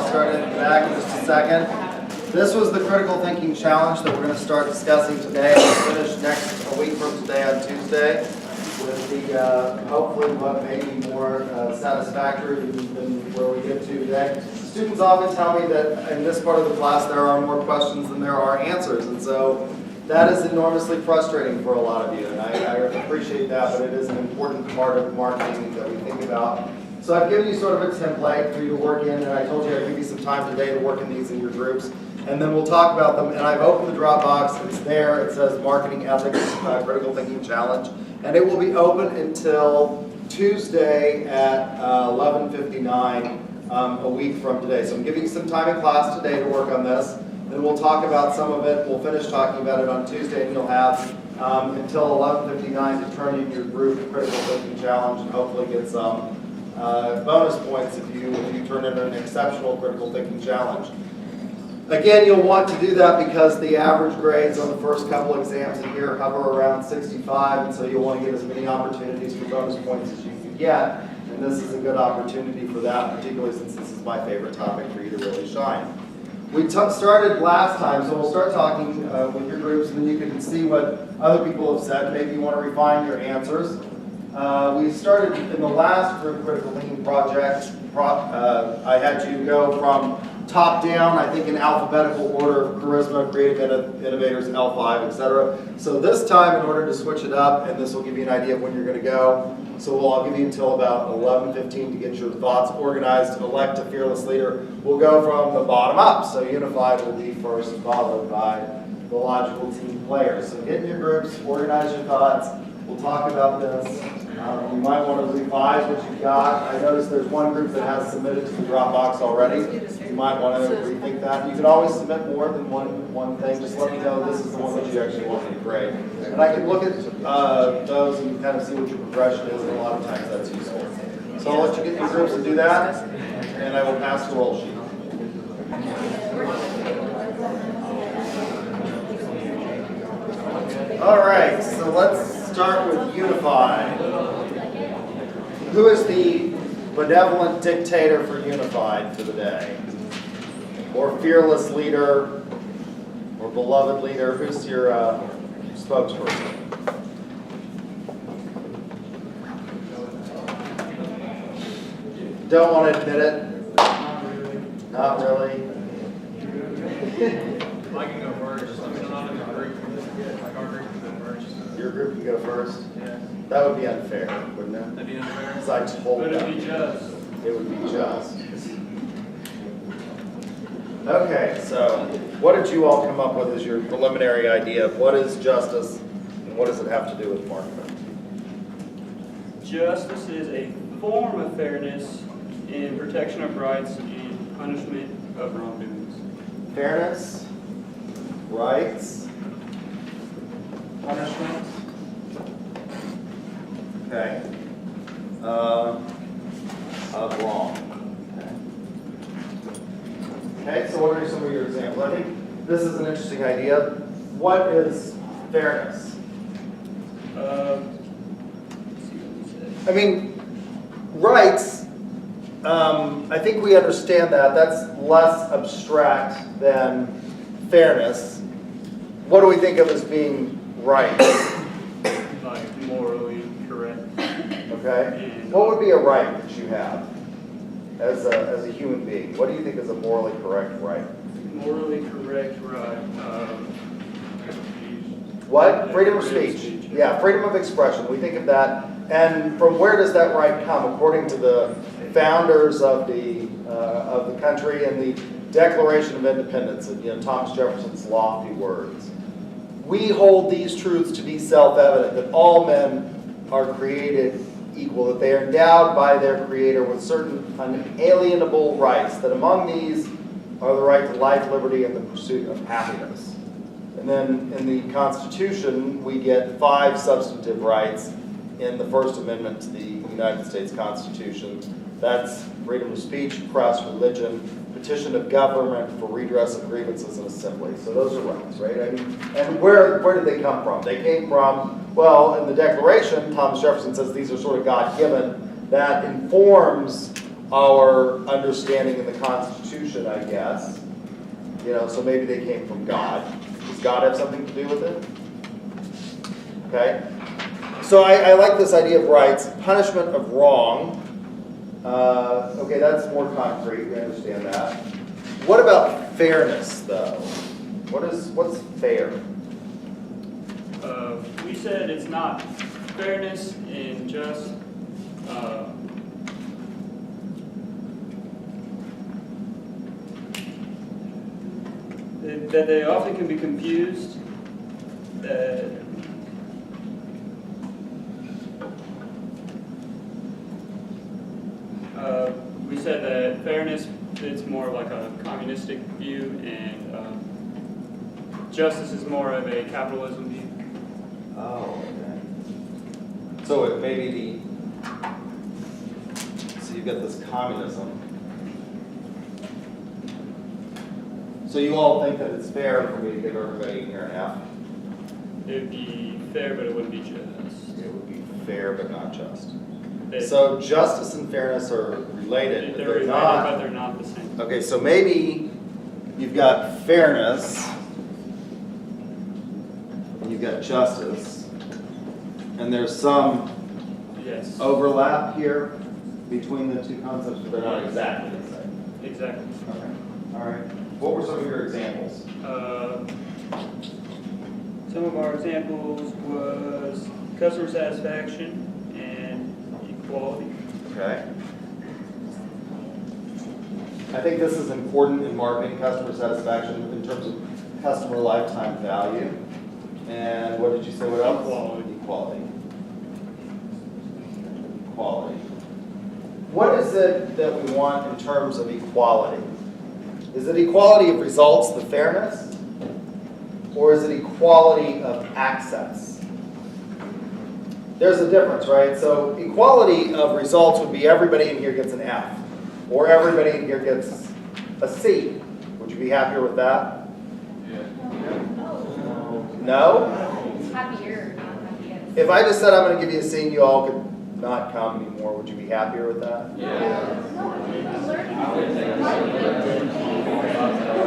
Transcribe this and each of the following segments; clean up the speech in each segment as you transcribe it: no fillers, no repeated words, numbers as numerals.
I'll start it back in just a second. This was the critical thinking challenge that we're going to start discussing today. We'll finish a week from today on Tuesday with the hopefully what may be more satisfactory than where we get to today. Students often tell me that in this part of the class there are more questions than there are answers, and so that is enormously frustrating for a lot of you, and I appreciate that, but it is an important part of marketing that we think about. So I've given you sort of a template for you to work in, and I told you I'd give you some time today to work in these in your groups, and then we'll talk about them. And I've opened the Dropbox. It's there. It says Marketing Ethics Critical Thinking Challenge, and it will be open until Tuesday at 11:59 a week from today. So I'm giving you some time in class today to work on this. Then we'll talk about some of it. We'll finish talking about it on Tuesday, and you'll have until 11:59 to turn in your group Critical Thinking Challenge and hopefully get some bonus points if you turn in an exceptional critical thinking challenge. Again, you'll want to do that because the average grades on the first couple exams in here hover around 65, and so you'll want to get as many opportunities for bonus points as you can get, and this is a good opportunity for that, particularly since this is my favorite topic for you to really shine. We started last time, so we'll start talking with your groups, and then you can see what other people have said. Maybe you want to refine your answers. We started in the last group critical thinking project. I had you go from top down, I think in alphabetical order of charisma, creative innovators, L5, etc. So this time, in order to switch it up, and this will give you an idea of when you're going to go, so I'll give you until about 11:15 to get your thoughts organized, elect a fearless leader. We'll go from the bottom up, so unified will be first, followed by the logical team players. So get in your groups, organize your thoughts. We'll talk about this. You might want to revise what you've got. I noticed there's one group that has submitted to the Dropbox already. You might want to rethink that. You can always submit more than one thing. Just let me know this is the one that you actually want me to grade. And I can look at those and kind of see what your progression is, and a lot of times that's useful. So I'll let you get your groups to do that, and I will pass the roll sheet. All right, so let's start with Unified. Who is the benevolent dictator for Unified for the day? Or fearless leader, or beloved leader? Who's your spokesperson? Don't want to admit it? Not really. I can go first. I'm not in the group. Like our group can go first. Your group can go first? Yeah. That would be unfair, wouldn't it? That'd be unfair. Because I told But them. it'd be just. It would be just. Okay, so what did you all come up with as your preliminary idea of what is justice and what does it have to do with marketing? Justice is a form of fairness in protection of rights and punishment of wrongdoings. Fairness, rights, punishment. Okay. Of wrong. Okay, so what are some of your examples? I think this is an interesting idea. What is fairness? Let's see what it says. I mean, rights, I think we understand that. That's less abstract than fairness. What do we think of as being right? Like morally correct. Okay. What would be a right that you have as a human being? What do you think is a morally correct right? Morally correct right. What? Freedom of speech. Yeah, freedom of expression. We think of that. And from where does that right come? According to the founders of the country and the Declaration of Independence, and Thomas Jefferson's lofty words. We hold these truths to be self-evident, that all men are created equal, that they are endowed by their Creator with certain unalienable rights, that among these are the right to life, liberty, and the pursuit of happiness. And then in the Constitution, we get 5 substantive rights in the First Amendment to the United States Constitution. That's freedom of speech, press, religion, petition of government for redress of grievances and assembly. So those are rights, right? I mean, and where did they come from? They came from, well, in the Declaration, Thomas Jefferson says these are sort of God-given. That informs our understanding in the Constitution, I guess. You know, so maybe they came from God. Does God have something to do with it? Okay. So I like this idea of rights. Punishment of wrong. Okay, that's more concrete. We understand that. What about fairness, though? What's fair? We said it's not fairness in just that they often can be confused. We said that fairness is more like a communistic view, and justice is more of a capitalism view. Oh, okay. So it may be so you've got this communism. So you all think that it's fair for me to give everybody here an F? It would be fair, but it wouldn't be just. It would be fair, but not just. They- So justice and fairness are related, but They're they're related, not. but they're not the same. Okay, so maybe you've got fairness, and you've got justice, and there's some Yes. overlap here between the two concepts, but they're not exactly the same. Exactly. Okay, all right. What were some of your examples? Some of our examples was customer satisfaction and equality. Okay. I think this is important in marketing, customer satisfaction in terms of customer lifetime value. And what did you say, what else? Equality. Equality. Equality. What is it that we want in terms of equality? Is it equality of results, the fairness? Or is it equality of access? There's a difference, right? So equality of results would be everybody in here gets an F, or everybody in here gets a C. Would you be happier with that? No? Happier, not happy. If I just said I'm going to give you a C and you all could not come anymore, would you be happier with that?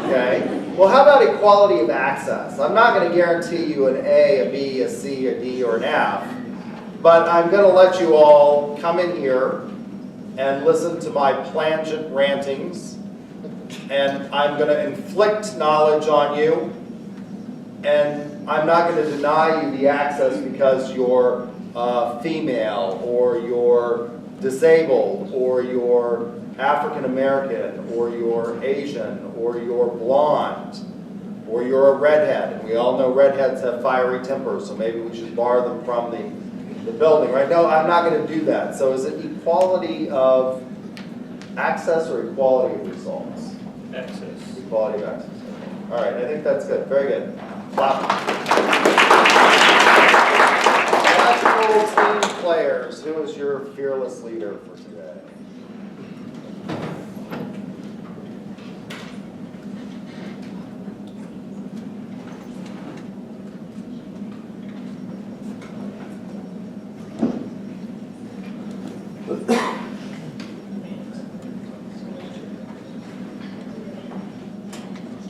Okay. Well, how about equality of access? I'm not going to guarantee you an A, a B, a C, a D, or an F, but I'm going to let you all come in here and listen to my plangent rantings, and I'm going to inflict knowledge on you, and I'm not going to deny you the access because you're female, or you're disabled, or you're African American, or you're Asian, or you're blonde, or you're a redhead. And we all know redheads have fiery tempers, so maybe we should bar them from the building, right? No, I'm not going to do that. So is it equality of access or equality of results? Access. Equality of access. All right, I think that's good. Very good. Clap. National team players, who is your fearless leader for today?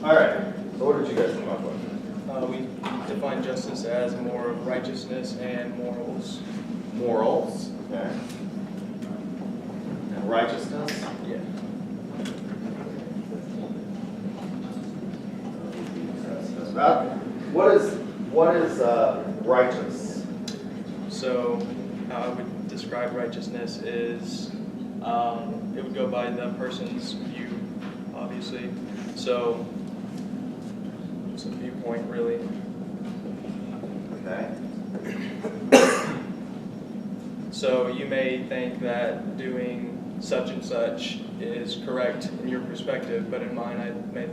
All right, so what did you guys come up with? We define justice as more of righteousness and morals. Morals, okay. And righteousness? Yeah. What is righteous? So how I would describe righteousness is it would go by the person's view, obviously. So just a viewpoint, really. Okay. So you may think that doing such and such is correct in your perspective, but in mine I may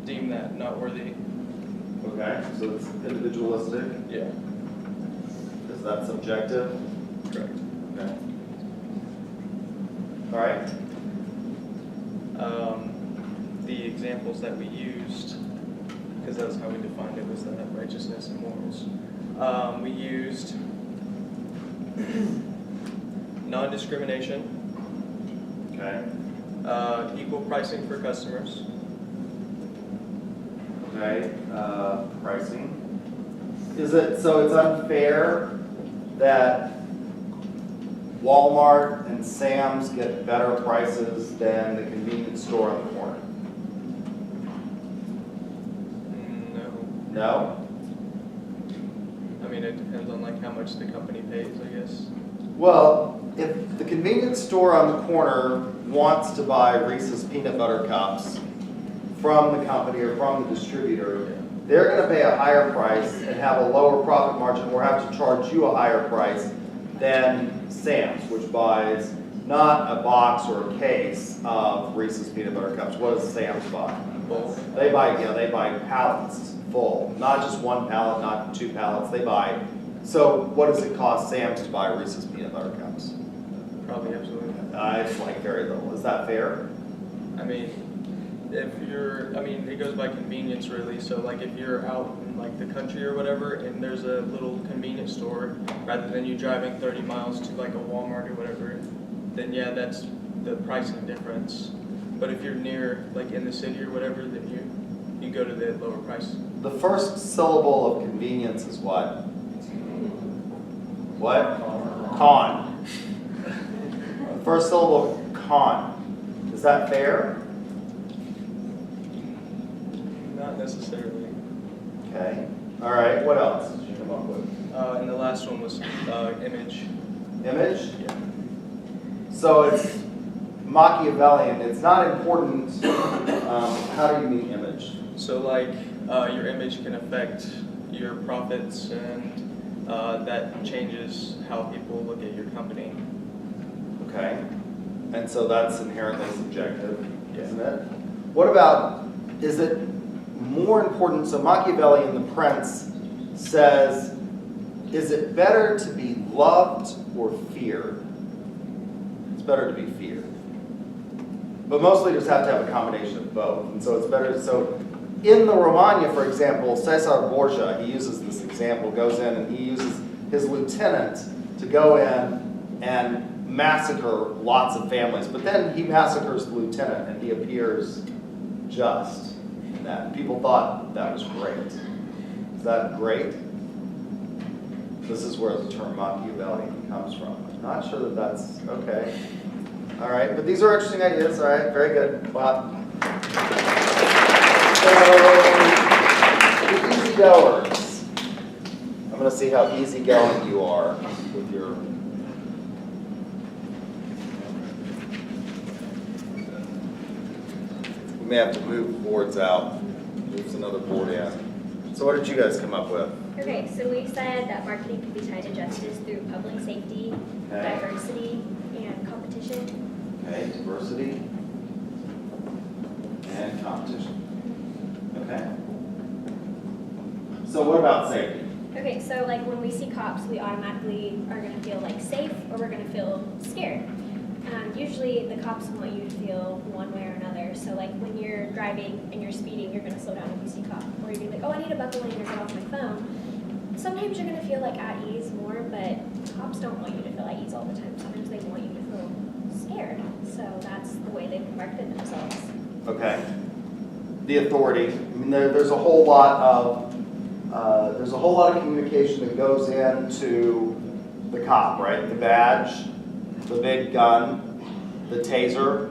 deem that not worthy. Okay, so it's individualistic. Yeah, Is that subjective? correct. Okay. All right. The examples that we used, because that's how we defined it, was that righteousness and morals. We used non-discrimination, Okay. Equal pricing for customers. Okay, pricing. So it's unfair that Walmart and Sam's get better prices than the convenience store on the corner? No. No? I mean, it depends on like how much the company pays, I guess. Well, if the convenience store on the corner wants to buy Reese's peanut butter cups from the company or from the distributor, they're going to pay a higher price and have a lower profit margin or have to charge you a higher price than Sam's, which buys not a box or a case of Reese's peanut butter cups. What does Sam's buy? Full. They buy pallets full, not just one pallet, not two pallets. They buy. So what does it cost Sam's to buy Reese's peanut butter cups? Probably absolutely. It's like very little. Is that fair? I mean, it goes by convenience really. So like if you're out in like the country or whatever, and there's a little convenience store, rather than you driving 30 miles to like a Walmart or whatever, then yeah, that's the pricing difference. But if you're near, like in the city or whatever, then you go to the lower price. The first syllable of convenience is what? What? Con. The first syllable, con. Is that fair? Not necessarily. Okay. All right. What else did you come up with? And the last one was image. Image? Yeah. So it's Machiavellian. It's not important. How do you mean image? So like your image can affect your profits, and that changes how people look at your company. Okay. And so that's inherently subjective, Yeah. isn't it? What about, is it more important, so Machiavellian, the prince, says, is it better to be loved or feared? It's better to be feared. But most leaders have to have a combination of both. And so it's better, so in the Romagna, for example, Caesar Borgia, he uses this example, goes in and he uses his lieutenant to go in and massacre lots of families. But then he massacres the lieutenant and he appears just in that. People thought that was great. Is that great? This is where the term Machiavellian comes from. I'm not sure that that's okay. All right, but these are interesting ideas. All right, very good. Wow. So, the easygoers. I'm going to see how easygoing you are with your. We may have to move boards out. There's another board in. So, what did you guys come up with? Okay, so we said that marketing can be tied to justice through public safety, Okay. diversity, and competition. Okay, diversity and competition. Okay. So what about safety? Okay, so like when we see cops, we automatically are going to feel like safe or we're going to feel scared. Usually the cops want you to feel one way or another. So like when you're driving and you're speeding, you're going to slow down if you see a cop. Or you're going to be like, oh, I need to buckle in or get off my phone. Sometimes you're going to feel like at ease more, but cops don't want you to feel at ease all the time. Sometimes they want you to feel scared. So that's the way they've marketed themselves. Okay. The authority. I mean, there's a whole lot of communication that goes into the cop, right? The badge, the big gun, the taser.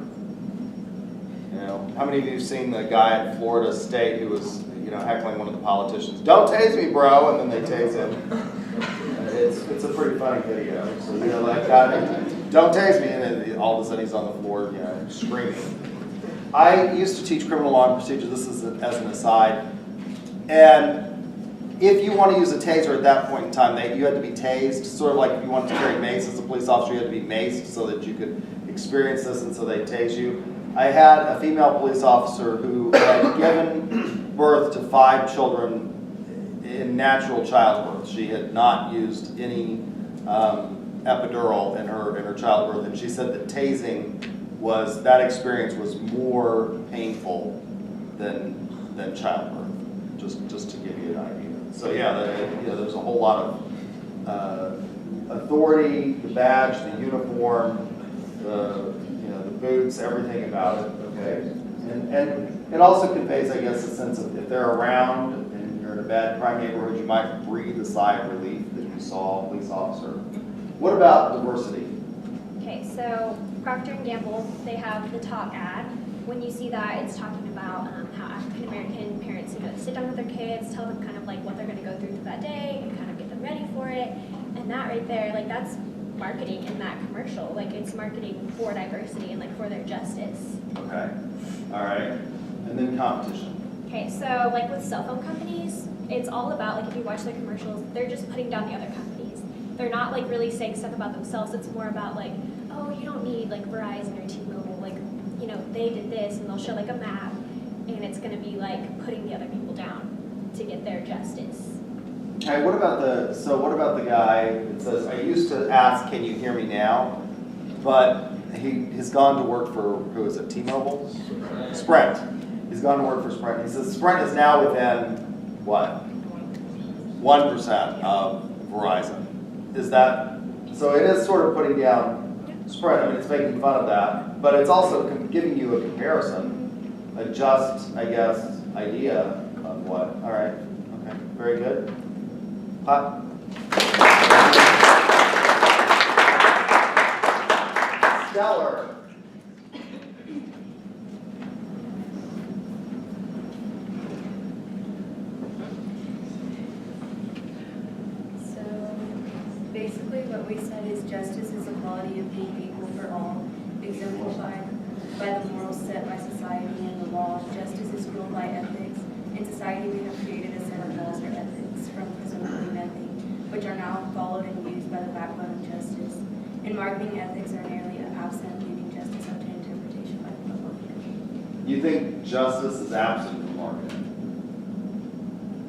You know, how many of you have seen the guy at Florida State who was, heckling one of the politicians? Don't tase me, bro, and then they tase him. It's a pretty funny video. So like, don't tase me, and then all of a sudden he's on the floor, screaming. I used to teach criminal law and procedure. This is as an aside, and if you want to use a taser at that point in time, you had to be tased. Sort of like if you wanted to carry mace as a police officer, you had to be maced so that you could experience this, and so they tase you. I had a female police officer who had given birth to 5 children in natural childbirth. She had not used any epidural in her childbirth, and she said that tasing that experience was more painful than childbirth. Just to give you an idea. So there's a whole lot of authority, the badge, the uniform, the boots, everything about it, okay? And it also conveys, I guess, a sense of if they're around and you're in a bad crime neighborhood, you might breathe a sigh of relief that you saw a police officer. What about diversity? Okay, so Procter & Gamble, they have the talk ad. When you see that, it's talking about how African American parents, sit down with their kids, tell them kind of like what they're going to go through that day, and kind of get them ready for it. And that right there, like that's marketing in that commercial. Like it's marketing for diversity and like for their justice. Okay, all right. And then competition. Okay, so like with cell phone companies, it's all about like if you watch their commercials, they're just putting down the other companies. They're not like really saying stuff about themselves. It's more about like, oh, you don't need like Verizon or T-Mobile, like, they did this, and they'll show like a map, and it's gonna be like putting the other people down to get their justice. Okay, what about the guy that says, I used to ask, can you hear me now? But he's gone to work for, who is it, T-Mobile? Sprint. He's gone to work for Sprint. He says Sprint is now within, what? 1% of Verizon. Is that, so it is sort of putting down Sprint. I mean, it's making fun of that, but it's also giving you a comparison, a just, I guess, idea of what. All right, okay, very good. Stellar. Basically, what we said is justice is the quality of being equal for all, exemplified by the morals set by society and the law. Justice is fueled by ethics. In society, we have created a set of laws or ethics from presumably nothing, which are now followed and used by the backbone of justice. In marketing, ethics are nearly absent, leaving justice up to interpretation by the public. You think justice is absent from marketing?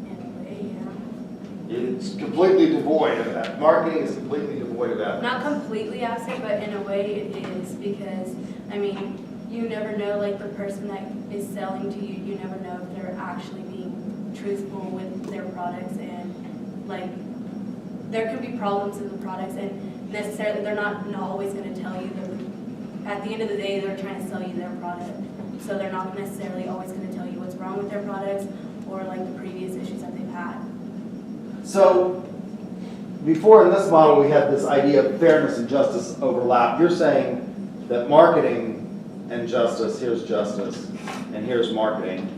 In a way, yeah. It's completely devoid of that. Marketing is completely devoid of that. Not completely absent, but in a way it is, because, I mean, you never know, like, the person that is selling to you, you never know if they're actually being truthful with their products, and, like, there could be problems in the products, and necessarily they're not always going to tell you that at the end of the day, they're trying to sell you their product, so they're not necessarily always going to tell you what's wrong with their products or, like, the previous issues that they've had. So, before in this model we had this idea of fairness and justice overlap. You're saying that marketing and justice, here's justice, and here's marketing,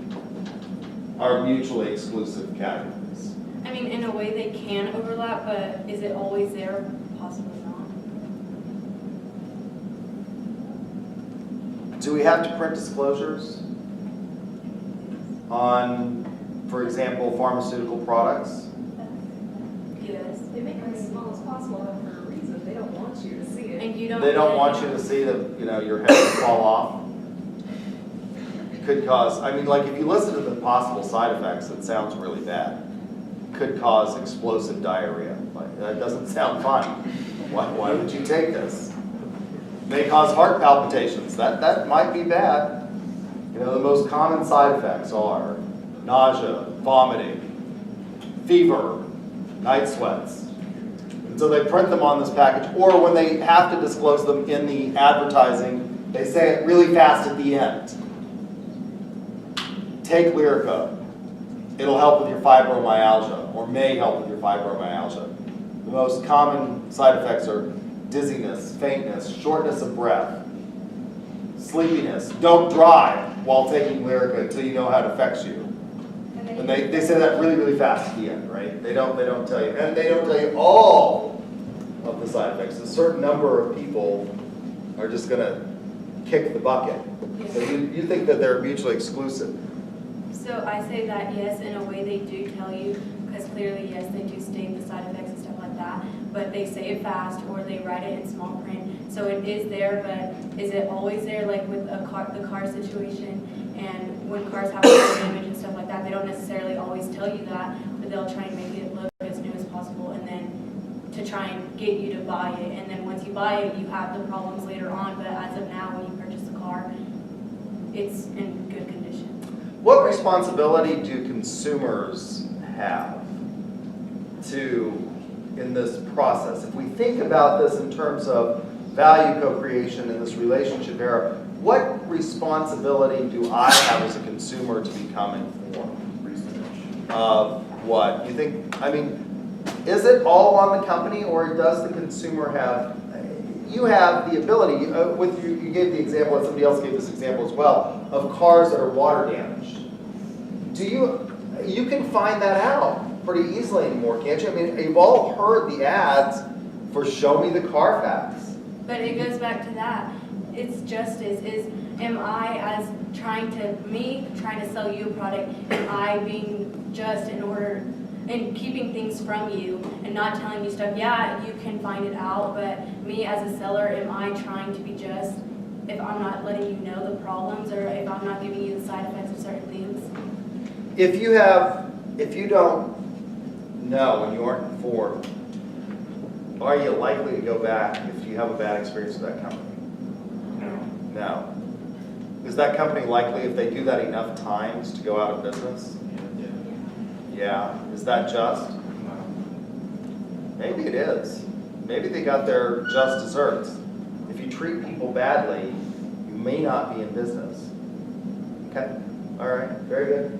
are mutually exclusive categories. I mean, in a way they can overlap, but is it always there? Possibly not. Do we have to print disclosures on, for example, pharmaceutical products? Yes. They make them as small as possible for a reason. They don't want you to see it. And you don't. They don't want you to see that, your head will fall off. Could cause, I mean, like if you listen to the possible side effects, it sounds really bad. Could cause explosive diarrhea. Like, that doesn't sound fun. Why would you take this? May cause heart palpitations. That might be bad. The most common side effects are nausea, vomiting, fever, night sweats. And so they print them on this package, or when they have to disclose them in the advertising, they say it really fast at the end. Take Lyrica. It'll help with your fibromyalgia, or may help with your fibromyalgia. The most common side effects are dizziness, faintness, shortness of breath, sleepiness. Don't drive while taking Lyrica until you know how it affects you. And they say that really, really fast at the end, right? They don't tell you. And they don't tell you all of the side effects. A certain number of people are just going to kick the bucket. So you think that they're mutually exclusive. So I say that yes, in a way they do tell you, because clearly yes, they do state the side effects and stuff like that, but they say it fast or they write it in small print. So it is there, but is it always there? Like with the car situation, and when cars have damage and stuff like that, they don't necessarily always tell you that, but they'll try and make it look as new as possible, and then to try and get you to buy it. And then once you buy it, you have the problems later on, but as of now, when you purchase the car, it's in good condition. What responsibility do consumers have in this process? If we think about this in terms of value co-creation in this relationship era, what responsibility do I have as a consumer to become informed? Of what? You think, I mean, is it all on the company, or does the consumer have, you have the ability, with you gave the example, and somebody else gave this example as well, of cars that are water damaged. You can find that out pretty easily anymore, can't you? I mean, you've all heard the ads for Show Me the Carfax. But it goes back to that. It's justice. Am I as trying to sell you a product, am I being just and keeping things from you and not telling you stuff? Yeah, you can find it out, but me as a seller, am I trying to be just if I'm not letting you know the problems, or if I'm not giving you the side effects of certain things? If you don't know and you aren't informed, are you likely to go back if you have a bad experience with that company? No. Is that company likely, if they do that enough times, to go out of business? Yeah. Is that just? Maybe it is. Maybe they got their just desserts. If you treat people badly, you may not be in business. Okay? All right. Very good.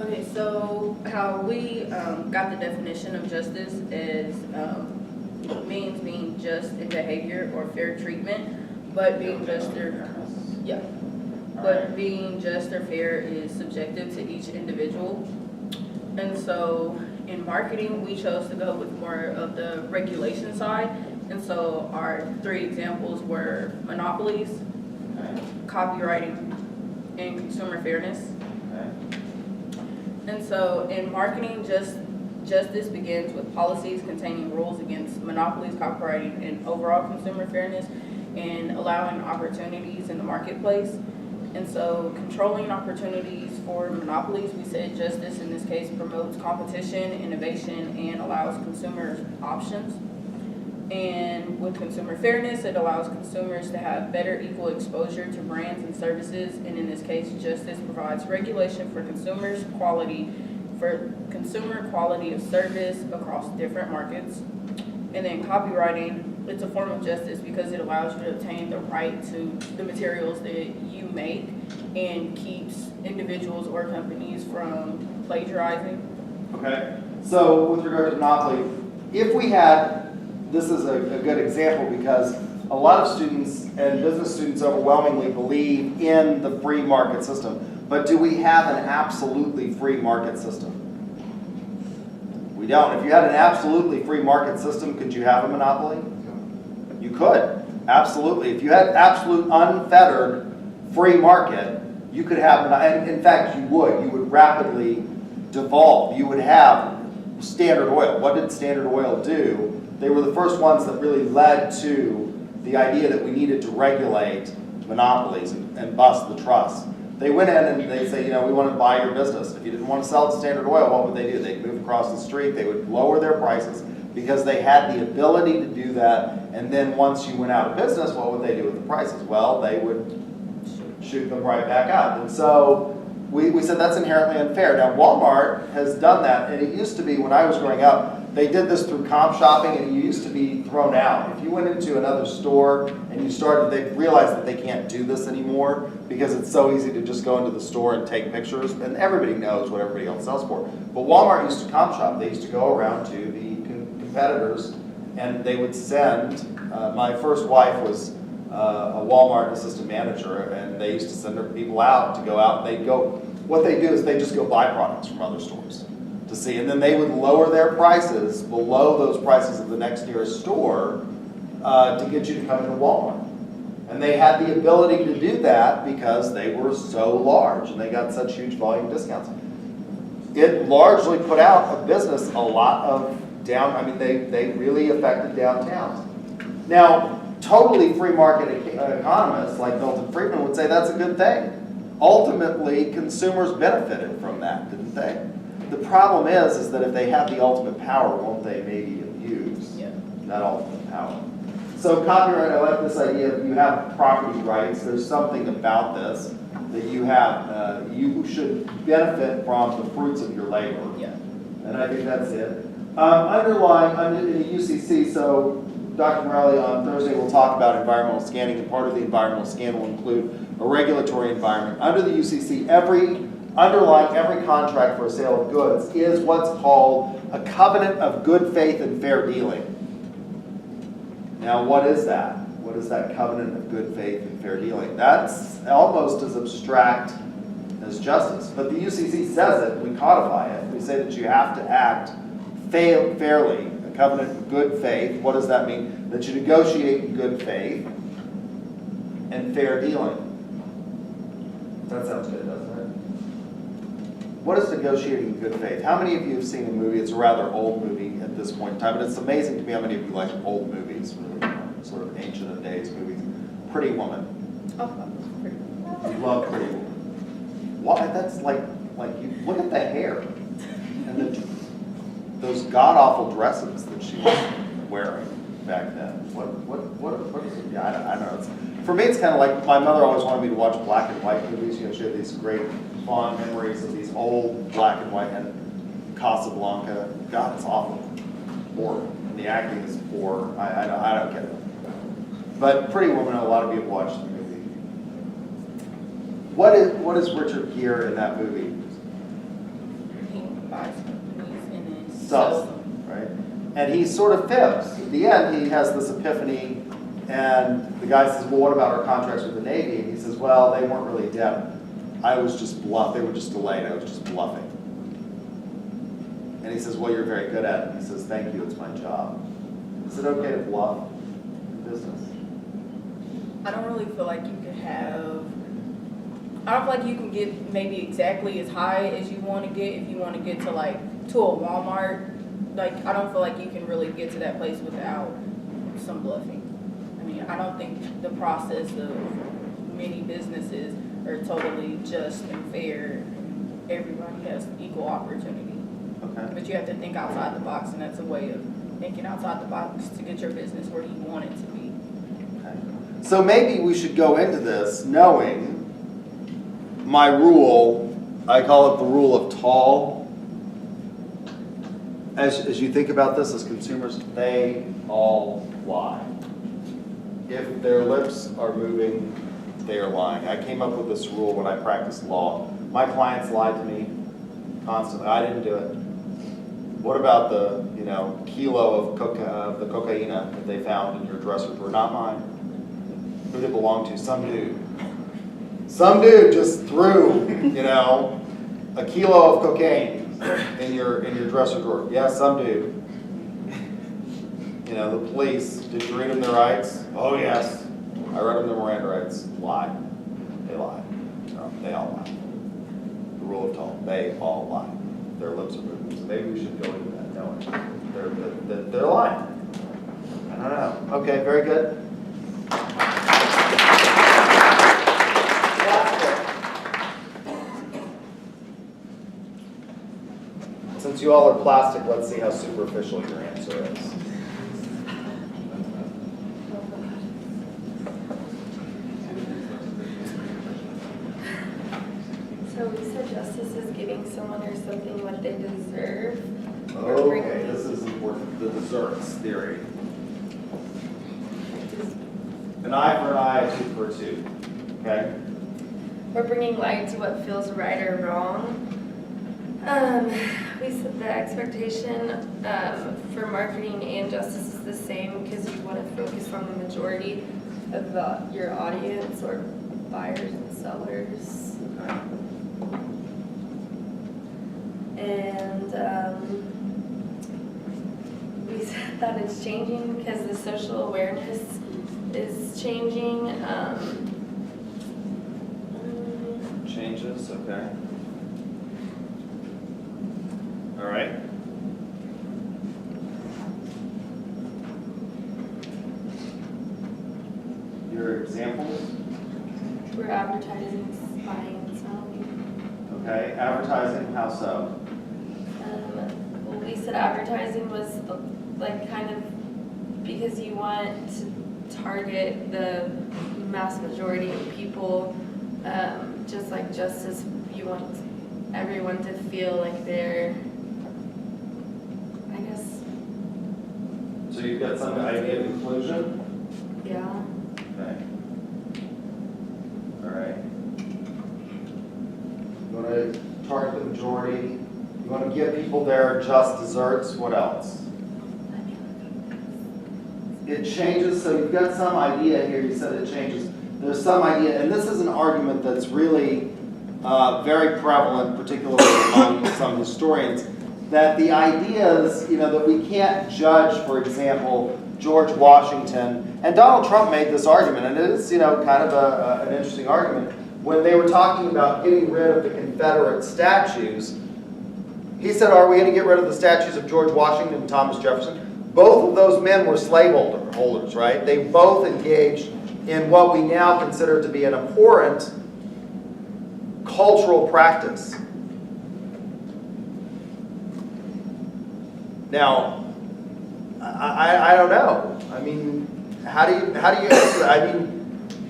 Okay, so how we got the definition of justice is means being just in behavior or fair treatment, but being just being just or fair is subjective to each individual. And so in marketing, we chose to go with more of the regulation side. And so our 3 examples were monopolies, copywriting, and consumer fairness. And so in marketing, justice begins with policies containing rules against monopolies, copywriting, and overall consumer fairness, and allowing opportunities in the marketplace. And so controlling opportunities for monopolies, we said justice in this case promotes competition, innovation, and allows consumers options. And with consumer fairness, it allows consumers to have better equal exposure to brands and services. And in this case, justice provides regulation for consumer quality of service across different markets. And then copywriting, it's a form of justice because it allows you to obtain the right to the materials that you make and keeps individuals or companies from plagiarizing. Okay. So with regard to monopoly, if we had, this is a good example because a lot of students and business students overwhelmingly believe in the free market system. But do we have an absolutely free market system? We don't. If you had an absolutely free market system, could you have a monopoly? You could. Absolutely. If you had absolute unfettered free market, you could have, and in fact you would rapidly devolve. You would have Standard Oil. What did Standard Oil do? They were the first ones that really led to the idea that we needed to regulate monopolies and bust the trust. They went in and they say, we want to buy your business. If you didn't want to sell to Standard Oil, what would they do? They'd move across the street. They would lower their prices because they had the ability to do that. And then once you went out of business, what would they do with the prices? Well, they would shoot them right back up. And so we said that's inherently unfair. Now, Walmart has done that, and it used to be when I was growing up, they did this through comp shopping, and you used to be thrown out. If you went into another store and they realized that they can't do this anymore because it's so easy to just go into the store and take pictures, and everybody knows what everybody else sells for. But Walmart used to comp shop. They used to go around to the competitors, and they would send, my first wife was a Walmart assistant manager, and they used to send their people out to go out, and what they do is they just go buy products from other stores to see, and then they would lower their prices below those prices of the next nearest store to get you to come into Walmart. And they had the ability to do that because they were so large and they got such huge volume discounts. It largely put out of business a lot of they really affected downtowns. Now, totally free market economists like Milton Friedman would say that's a good thing. Ultimately, consumers benefited from that, didn't they? The problem is that if they have the ultimate power, won't they maybe abuse that ultimate power? So copyright, I like this idea of you have property rights. There's something about this. that you have. You should benefit from the fruits of your labor. Yeah. And I think that's it. Underlying, under the UCC, so Dr. Morelli on Thursday will talk about environmental scanning, and part of the environmental scan will include a regulatory environment. Under the UCC, underlying every contract for a sale of goods is what's called a covenant of good faith and fair dealing. Now, what is that? What is that covenant of good faith and fair dealing? That's almost as abstract as justice. But the UCC says it, we codify it. We say that you have to act fairly, a covenant of good faith. What does that mean? That you negotiate in good faith and fair dealing. That sounds good, doesn't it? What is negotiating in good faith? How many of you have seen a movie? It's a rather old movie at this point in time, but it's amazing to me how many of you like old movies, sort of ancient of days movies. Pretty Woman. Oh, that was pretty. You love Pretty Woman. Why? That's like you look at the hair and those god awful dresses that she was wearing back then. What is it? Yeah, I don't know. For me, it's kind of like my mother always wanted me to watch black and white movies. You know, she had these great fond memories of these old black and white, and Casablanca. God, it's awful. Poor. And the acting is poor. I don't get it. But Pretty Woman, a lot of you have watched the movie. What is Richard Gere in that movie? He buys companies and then Sells them, right? And he sort of fibs. At the end, he has this epiphany, and the guy says, well, what about our contracts with the Navy? And he says, well, they weren't really dead. I was just bluffed. They were just delayed. I was just bluffing. And he says, well, you're very good at it. He says, thank you, it's my job. Is it okay to bluff in business? I don't really feel like you can I don't feel like you can get maybe exactly as high as you want to get if you want to get to a Walmart. Like, I don't feel like you can really get to that place without some bluffing. I mean, I don't think the process of many businesses are totally just and fair. Everybody has equal opportunity. Okay. But you have to think outside the box, and that's a way of thinking outside the box to get your business where you want it to be. Okay. So maybe we should go into this knowing my rule. I call it the rule of tall. As you think about this as consumers, they all lie. If their lips are moving, they are lying. I came up with this rule when I practiced law. My clients lied to me constantly. I didn't do it. What about the kilo of the cocaine that they found in your dresser drawer? Not mine. Who did it belong to? Some dude. Some dude just threw a kilo of cocaine in your dresser drawer. Yeah, some dude. The police. Did you read them their rights? Oh yes. I read them their Miranda rights. Lie. They lie. No, they all lie. The rule of tall. They all lie. Their lips are moving. So maybe we should go into that knowing they're lying. I don't know. Okay, very good. Since you all are plastic, let's see how superficial your answer is. So we said justice is giving someone or something what they deserve. Okay, this is important. The deserts theory. An eye for an eye, a tooth for a tooth. Okay? We're bringing light to what feels right or wrong. We said the expectation for marketing and justice is the same because you want to focus on the majority of your audience or buyers and sellers. And we said that it's changing because the social awareness is changing. Changes, okay. All right. Your examples? We're advertising, buying, and selling. Okay, advertising, how so? Well, we said advertising was kind of because you want to target the mass majority of people just like justice, you want everyone to feel like they're, I guess, So you've got some idea of inclusion? yeah. Okay. All right. You want to target the majority. You want to give people their just desserts. What else? It changes, so you've got some idea here. You said it changes. There's some idea, and this is an argument that's really very prevalent, particularly among some historians, that the ideas, that we can't judge, for example, George Washington, and Donald Trump made this argument, and it is, kind of an interesting argument. When they were talking about getting rid of the Confederate statues, he said, are we going to get rid of the statues of George Washington and Thomas Jefferson? Both of those men were slaveholders, right? They both engaged in what we now consider to be an abhorrent cultural practice. Now, I don't know. I mean, how do you answer that? I mean,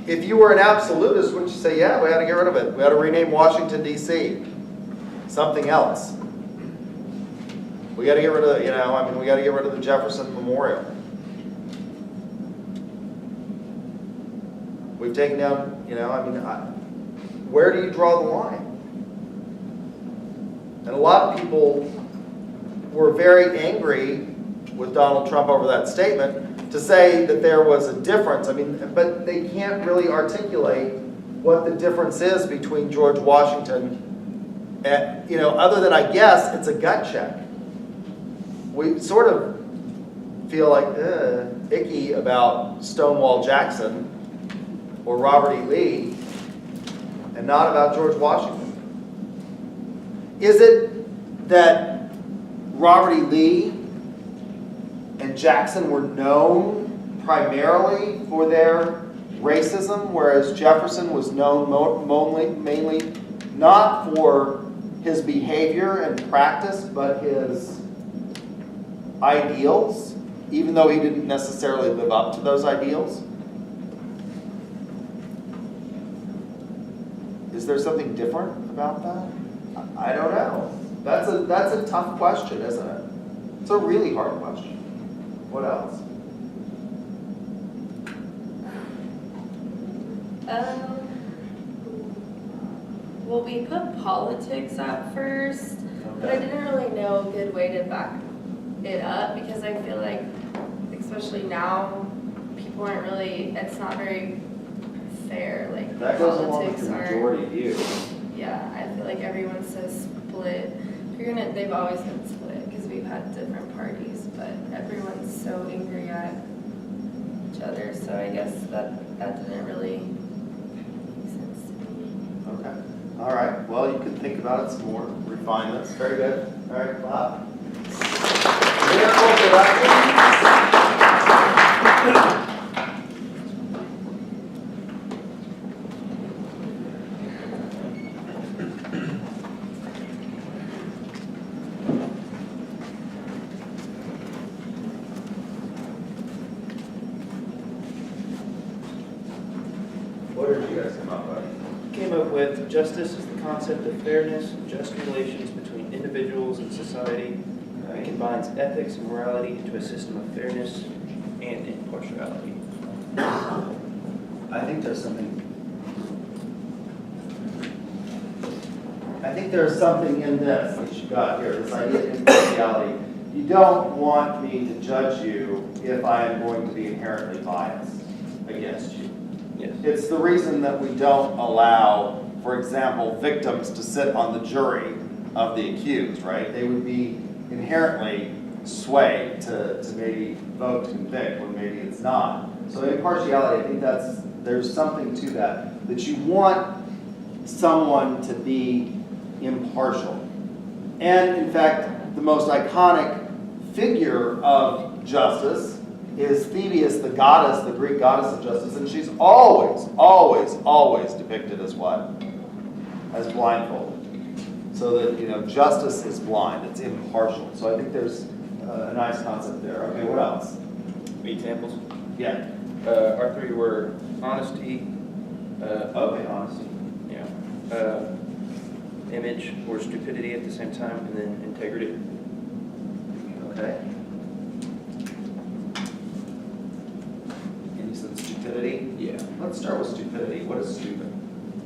if you were an absolutist, wouldn't you say, yeah, we ought to get rid of it. We ought to rename Washington, D.C. something else. We got to get rid of, we got to get rid of the Jefferson Memorial. We've taken down, where do you draw the line? And a lot of people were very angry with Donald Trump over that statement to say that there was a difference. But they can't really articulate what the difference is between George Washington and, other than, I guess, it's a gut check. We sort of feel like icky about Stonewall Jackson or Robert E. Lee and not about George Washington. Is it that Robert E. Lee and Jackson were known primarily for their racism, whereas Jefferson was known mainly not for his behavior and practice, but his ideals, even though he didn't necessarily live up to those ideals? Is there something different about that? I don't know. That's a tough question, isn't it? It's a really hard question. What else? Well, we put politics at first, but I didn't really know a good way to back it up because I feel like, especially now, people aren't really, it's not very fair. Like, That goes along with politics the are, majority view. yeah, I feel like everyone's so split. They've always been split because we've had different parties, but everyone's so angry at each other, so I guess that didn't really make sense to me. Okay. All right. Well, you can think about it some more, refine this. Very good. All right, clap. Lyrical direction. What did you guys come up with? Came up with justice is the concept of fairness, just relations between individuals and society. It combines ethics and morality into a system of fairness and impartiality. I think there's something in this that you got here, this idea of impartiality. You don't want me to judge you if I am going to be inherently biased against you. Yes. It's the reason that we don't allow, for example, victims to sit on the jury of the accused, right? They would be inherently swayed to maybe vote to convict when maybe it's not. So impartiality, I think there's something to that you want someone to be impartial. And in fact, the most iconic figure of justice is Thebius, the goddess, the Greek goddess of justice, and she's always, always, always depicted as what? As blindfolded. So that, justice is blind, it's impartial. So I think there's a nice concept there. Okay, what else? Examples? Yeah. Our three were honesty. Okay, honesty. Yeah. image or stupidity at the same time, and then integrity. Okay. And you said stupidity? Yeah. Let's start with stupidity. What is stupid?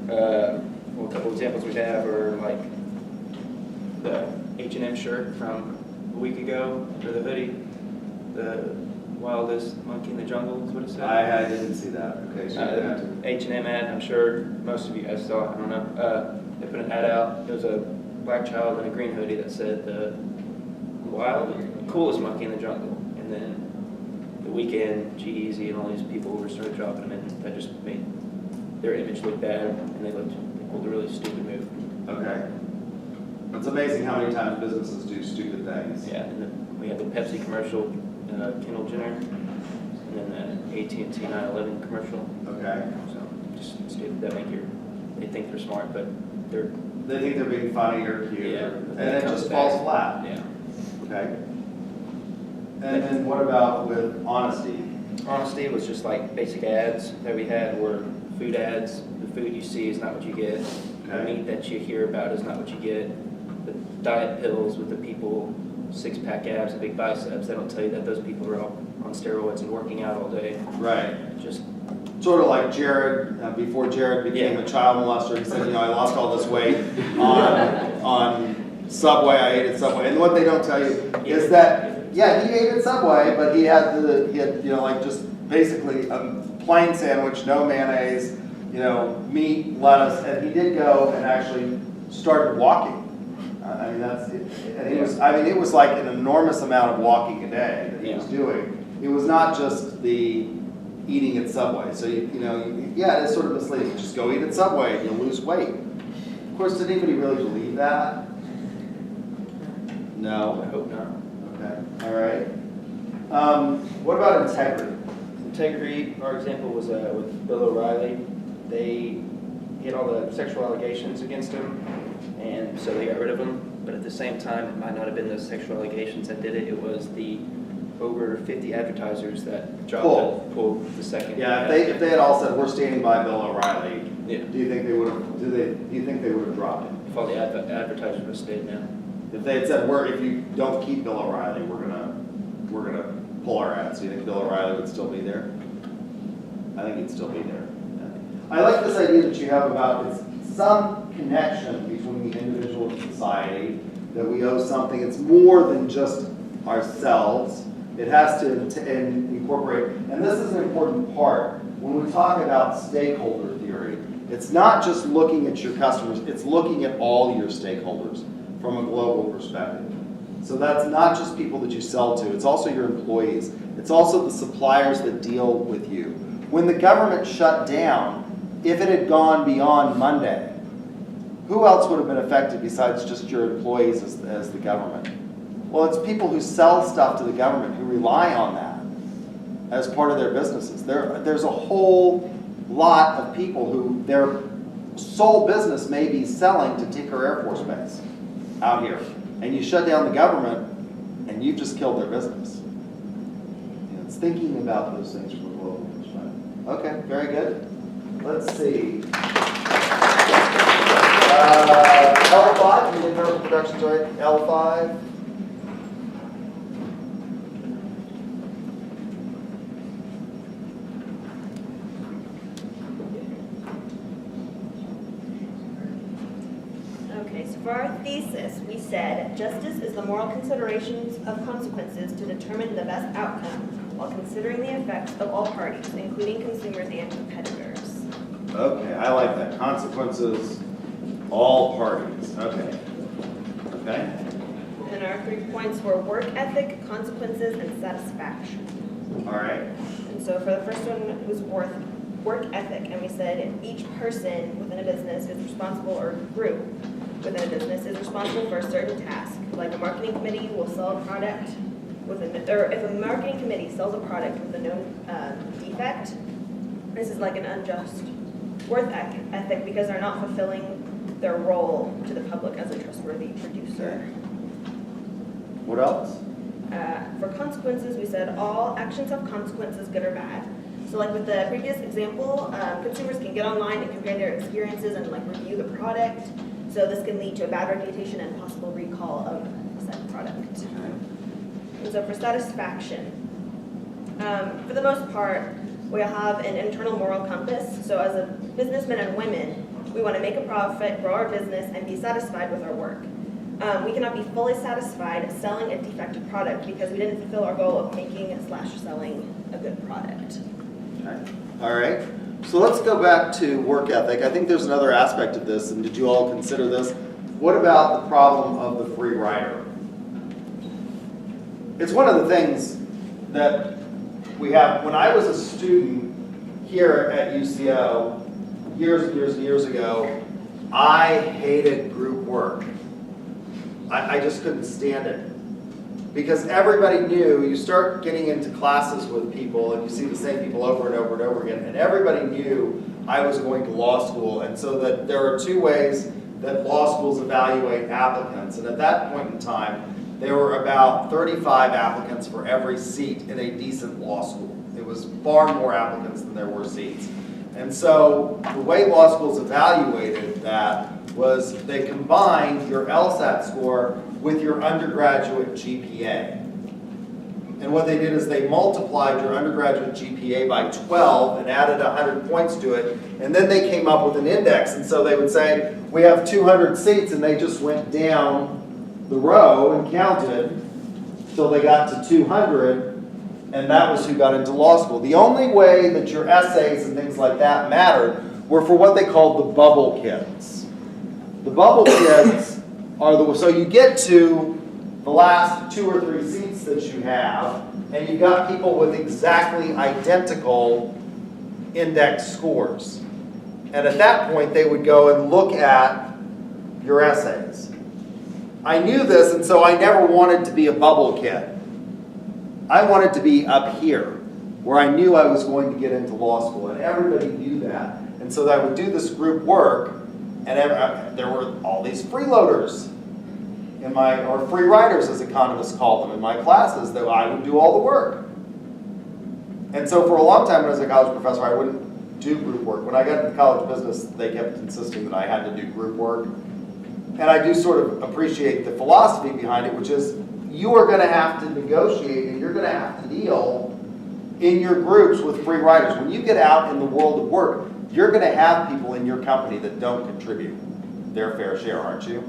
Well, a couple examples we have are like the H&M shirt from a week ago, or the hoodie, the wildest monkey in the jungle is what it said. I didn't see that. Okay, so H&M ad, I'm sure most of you guys saw it, I don't know. They put an ad out, there was a black child in a green hoodie that said the coolest monkey in the jungle. And then the Weeknd, G-Eazy, and all these people started dropping them in. That just made their image look bad, and they pulled a really stupid move. Okay. It's amazing how many times businesses do stupid things. Yeah, and then we had the Pepsi commercial, Kendall Jenner, and then the AT&T 9/11 commercial. Okay. So just stupid that they think they're smart, but They think they're being funny or cute. Yeah. And it just falls flat. Yeah. Okay. And then what about with honesty? Honesty was just like basic ads that we had were food ads. The food you see is not what you get. The Okay. meat that you hear about is not what you get. The diet pills with the people, six-pack abs and big biceps, they don't tell you that those people are all on steroids and working out all day. Right. Just, Sort of like Jared, before Jared became Yeah. a child molester, he said, I lost all this weight on Subway, I ate at Subway. And what they don't tell you is that, yeah, he ate at Subway, but he had just basically a plain sandwich, no mayonnaise, meat, lettuce, and he did go and actually started walking. I mean, that's it. And it was like an enormous amount of walking a day that he was doing. It was not just the eating at Subway. So, yeah, it's sort of misleading. Just go eat at Subway and you'll lose weight. Of course, did anybody really believe that? I No. hope not. Okay, all right. What about integrity? Integrity, our example was with Bill O'Reilly. He had all the sexual allegations against him, and so they got rid of him. But at the same time, it might not have been those sexual allegations that did it. It was the over 50 advertisers that pulled the second. Yeah, if they had all said, we're standing by Bill O'Reilly, Yeah. do you think they would have, do you think they would have dropped him? If all the advertisers would have stayed now. If they had said, if you don't keep Bill O'Reilly, we're gonna pull our ads, do you think Bill O'Reilly would still be there? I think he'd still be there. I like this idea that you have about it's some connection between the individual and society, that we owe something. It's more than just ourselves. It has to incorporate, and this is an important part, when we talk about stakeholder theory, it's not just looking at your customers, it's looking at all your stakeholders from a global perspective. So that's not just people that you sell to, it's also your employees. It's also the suppliers that deal with you. When the government shut down, if it had gone beyond Monday, who else would have been affected besides just your employees as the government? Well, it's people who sell stuff to the government who rely on that as part of their businesses. There's a whole lot of people who their sole business may be selling to Tinker Air Force Base out here. And you shut down the government and you've just killed their business. It's thinking about those things from a global perspective. Okay, very good. Let's see. L5, you did Miracle Productions, right? L5. Okay, so for our thesis, we said, justice is the moral considerations of consequences to determine the best outcome while considering the effects of all parties, including consumers and competitors. Okay, I like that. Consequences, all parties. Okay. Okay. And our 3 points were work ethic, consequences, and satisfaction. All right. And so for the first one, it was work ethic, and we said each person within a business is responsible, or group within a business is responsible for a certain task. Like a marketing committee will sell a product with or if a marketing committee sells a product with a known defect, this is like an unjust work ethic because they're not fulfilling their role to the public as a trustworthy producer. What else? For consequences, we said all actions have consequences, good or bad. So like with the previous example, consumers can get online and compare their experiences and like review the product. So this can lead to a bad reputation and possible recall of said product. And so for satisfaction, for the most part, we have an internal moral compass. So as a businessmen and women, we want to make a profit, grow our business, and be satisfied with our work. We cannot be fully satisfied selling a defective product because we didn't fulfill our goal of making/selling a good product. Okay. All right. So let's go back to work ethic. I think there's another aspect of this, and did you all consider this? What about the problem of the free rider? It's one of the things that we have. When I was a student here at UCO, years and years and years ago, I hated group work. I just couldn't stand it. Because everybody knew, you start getting into classes with people and you see the same people over and over and over again, and everybody knew I was going to law school, and so that there are two ways that law schools evaluate applicants, and at that point in time, there were about 35 applicants for every seat in a decent law school. It was far more applicants than there were seats. And so the way law schools evaluated that was they combined your LSAT score with your undergraduate GPA. And what they did is they multiplied your undergraduate GPA by 12 and added 100 points to it, and then they came up with an index. And so they would say, we have 200 seats, and they just went down the row and counted till they got to 200, and that was who got into law school. The only way that your essays and things like that mattered were for what they called the bubble kids. The bubble kids are the, so you get to the last 2 or 3 seats that you have, and you've got people with exactly identical index scores. And at that point, they would go and look at your essays. I knew this, and so I never wanted to be a bubble kid. I wanted to be up here, where I knew I was going to get into law school, and everybody knew that. And so I would do this group work, and there were all these freeloaders in my, or free riders as economists call them, in my classes, that I would do all the work. And so for a long time when I was a college professor, I wouldn't do group work. When I got into college business, they kept insisting that I had to do group work. And I do sort of appreciate the philosophy behind it, which is you are going to have to negotiate and you're going to have to deal in your groups with free riders. When you get out in the world of work, you're going to have people in your company that don't contribute their fair share, aren't you?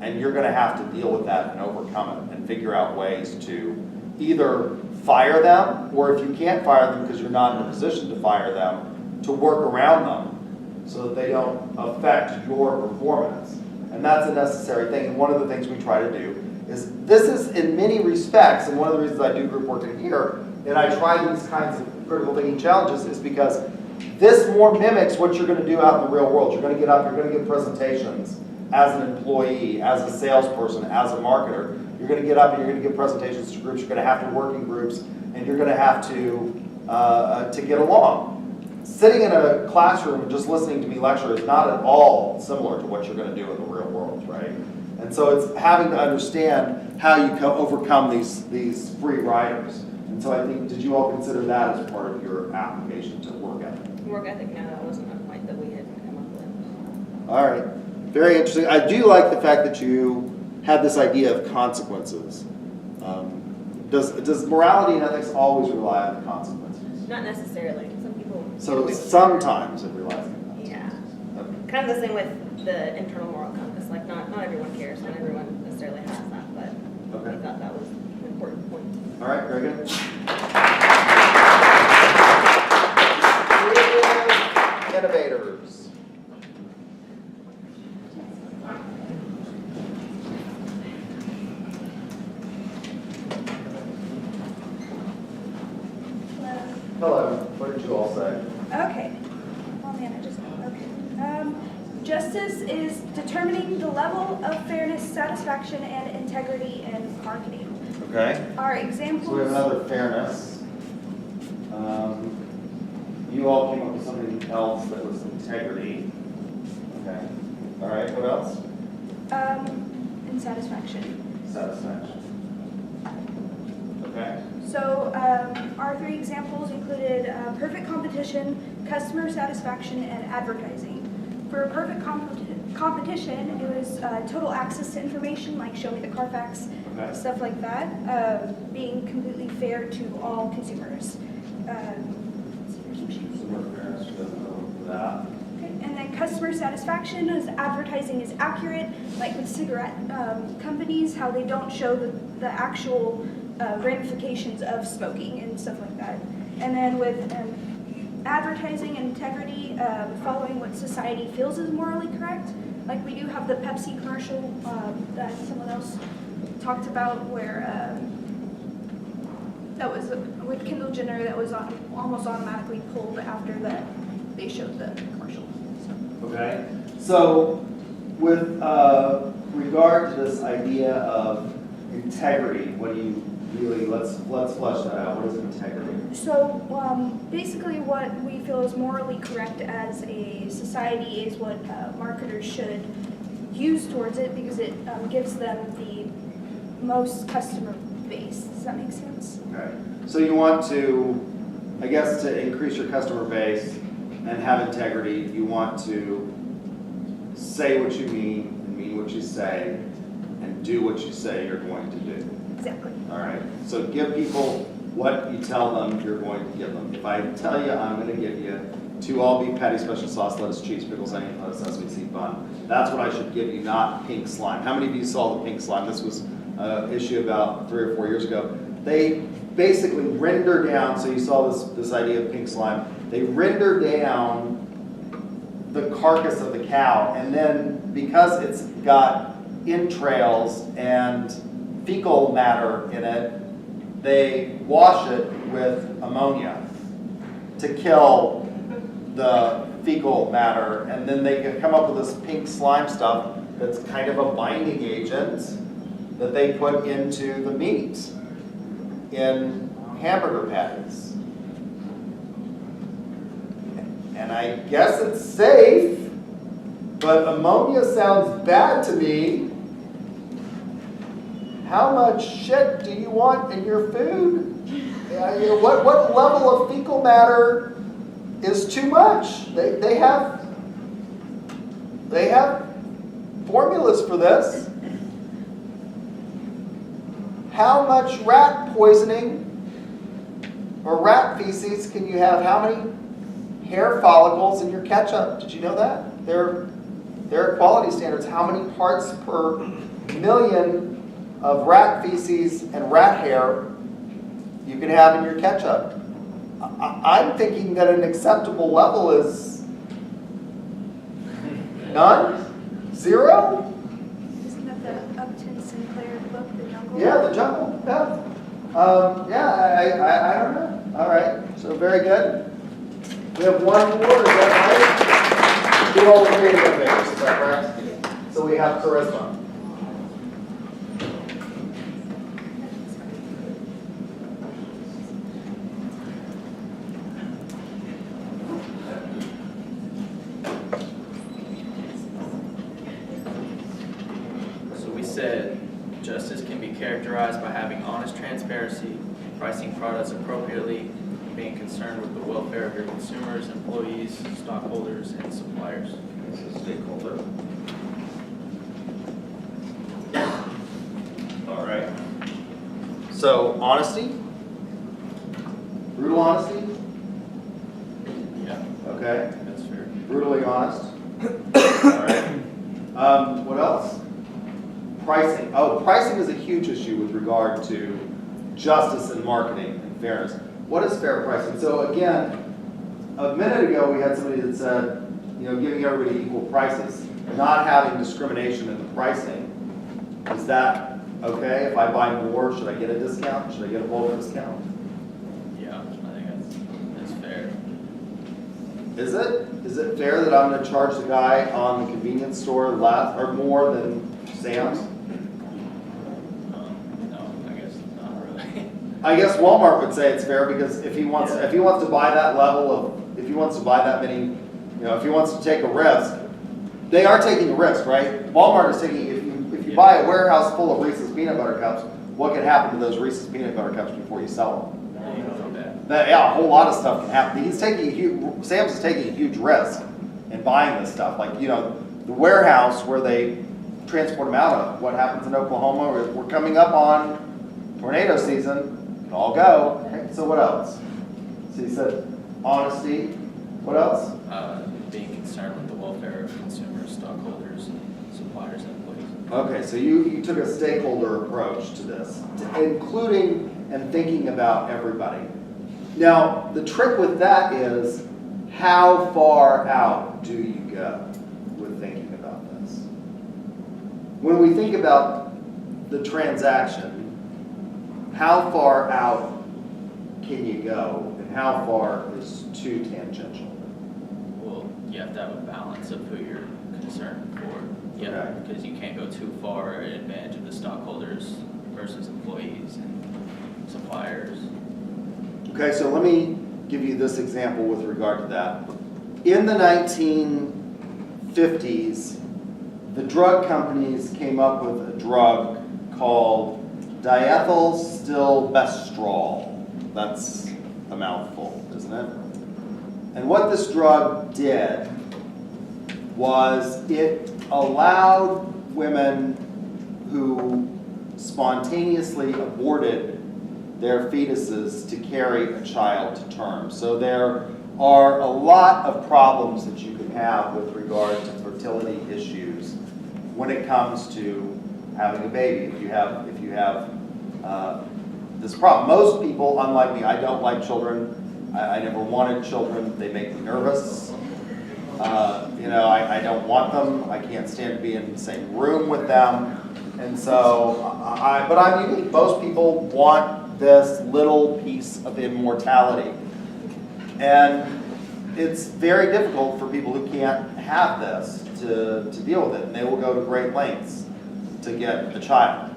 And you're going to have to deal with that and overcome it and figure out ways to either fire them, or if you can't fire them because you're not in a position to fire them, to work around them so that they don't affect your performance. And that's a necessary thing. And one of the things we try to do is, this is in many respects, and one of the reasons I do group work in here, and I try these kinds of critical thinking challenges, is because this more mimics what you're going to do out in the real world. You're going to get up, you're going to give presentations as an employee, as a salesperson, as a marketer. You're going to get up and you're going to give presentations to groups. You're going to have to work in groups, and you're going to have to get along. Sitting in a classroom and just listening to me lecture is not at all similar to what you're going to do in the real world, right? And so it's having to understand how you overcome these free riders. And so I think, did you all consider that as part of your application to work ethic? Work ethic, no, that wasn't a point that we had come up with. All right, very interesting. I do like the fact that you have this idea of consequences. Does morality and ethics always rely on the consequences? Not necessarily. Some people. So sometimes it relies on the Yeah. consequences. Kind of the same with the internal moral compass. Like not everyone cares, not everyone necessarily has that, but Okay. I thought that was an important point. All right, very good. Creative innovators. Hello. What did you all say? Okay. Oh man, I just, okay. Justice is determining the level of fairness, satisfaction, and integrity in marketing. Okay. Our So we have examples, another fairness. You all came up with something else that was integrity. Okay. All right. What else? and satisfaction. Satisfaction. Okay. So our three examples included perfect competition, customer satisfaction, and advertising. For perfect competition, it was total access to information, like show me the Carfax, Okay. stuff like that, being completely fair to all consumers. Keep shading. Consumer fairness for that. Okay, and then customer satisfaction is advertising is accurate, like with cigarette companies, how they don't show the actual ramifications of smoking and stuff like that. And then with advertising and integrity, following what society feels is morally correct. Like we do have the Pepsi commercial that someone else talked about where that was with Kendall Jenner that was almost automatically pulled after that they showed the commercial. Okay. So with regard to this idea of integrity, what do you really, let's flesh that out. What is integrity? So basically what we feel is morally correct as a society is what marketers should use towards it because it gives them the most customer base. Does that make sense? Okay. So you want to, I guess, to increase your customer base and have integrity, you want to say what you mean and mean what you say and do what you say you're going to do. Exactly. All right. So give people what you tell them you're going to give them. If I tell you I'm going to give you 2 all-beef patty, special sauce, lettuce, cheese, pickles, onion, lettuce, sesame seed bun, that's what I should give you, not pink slime. How many of you saw the pink slime? This was an issue about 3 or 4 years ago. They basically render down, so you saw this idea of pink slime, they render down the carcass of the cow, and then because it's got entrails and fecal matter in it, they wash it with ammonia to kill the fecal matter, and then they can come up with this pink slime stuff that's kind of a binding agent that they put into the meat in hamburger patties. And I guess it's safe, but ammonia sounds bad to me. How much shit do you want in your food? What level of fecal matter is too much? They have formulas for this. How much rat poisoning or rat feces can you have? How many hair follicles in your ketchup? Did you know that? There are quality standards. How many parts per million of rat feces and rat hair you can have in your ketchup? I'm thinking that an acceptable level is none? 0? Isn't that the Upton Sinclair book, The Jungle? Yeah, the jungle. Yeah, I don't know. All right, so very good. We have 1 more, is that right? Do all the video papers, is that correct? So we have charisma. So we said justice can be characterized by having honest transparency, pricing products appropriately, being concerned with the welfare of your consumers, employees, stockholders, and suppliers. This is stakeholder. All right. So honesty, brutal honesty. Yeah, Okay, that's fair. brutally honest. All right. What else? Pricing. Oh, pricing is a huge issue with regard to justice and marketing and fairness. What is fair pricing? So again, a minute ago we had somebody that said, giving everybody equal prices, not having discrimination in the pricing. Is that okay? If I buy more, should I get a discount? Should I get a bulk discount? Yeah, I think that's fair. Is it? Is it fair that I'm going to charge the guy on the convenience store less or more than Sam's? No, I guess not really. I guess Walmart would say it's fair because if he wants to buy that level of, if he wants to buy that many, if he wants to take a risk, they are taking a risk, right? Walmart is taking, if you buy a warehouse full of Reese's peanut butter cups, what can happen to those Reese's peanut butter cups before you sell them? You know that. Yeah, a whole lot of stuff can happen. Sam's is taking a huge risk in buying this stuff. Like, you know, the warehouse where they transport them out of, what happens in Oklahoma, we're coming up on tornado season, it all go. Okay, so what else? So you said honesty, what else? Being concerned with the welfare of consumers, stockholders, suppliers, and employees. Okay, so you took a stakeholder approach to this, including and thinking about everybody. Now, the trick with that is, how far out do you go with thinking about this? When we think about the transaction, how far out can you go, and how far is too tangential? Well, you have to have a balance of who you're concerned for. Yeah, Okay. because you can't go too far in advantage of the stockholders versus employees and suppliers. Okay, so let me give you this example with regard to that. In the 1950s, the drug companies came up with a drug called diethylstilbestrol. That's a mouthful, isn't it? And what this drug did was it allowed women who spontaneously aborted their fetuses to carry a child to term. So there are a lot of problems that you can have with regard to fertility issues when it comes to having a baby. If you have this problem, most people, unlike me, I don't like children. I never wanted children. They make me nervous. I don't want them. I can't stand to be in the same room with them. And so, but I'm unique. Most people want this little piece of immortality. And it's very difficult for people who can't have this to deal with it. And they will go to great lengths to get a child.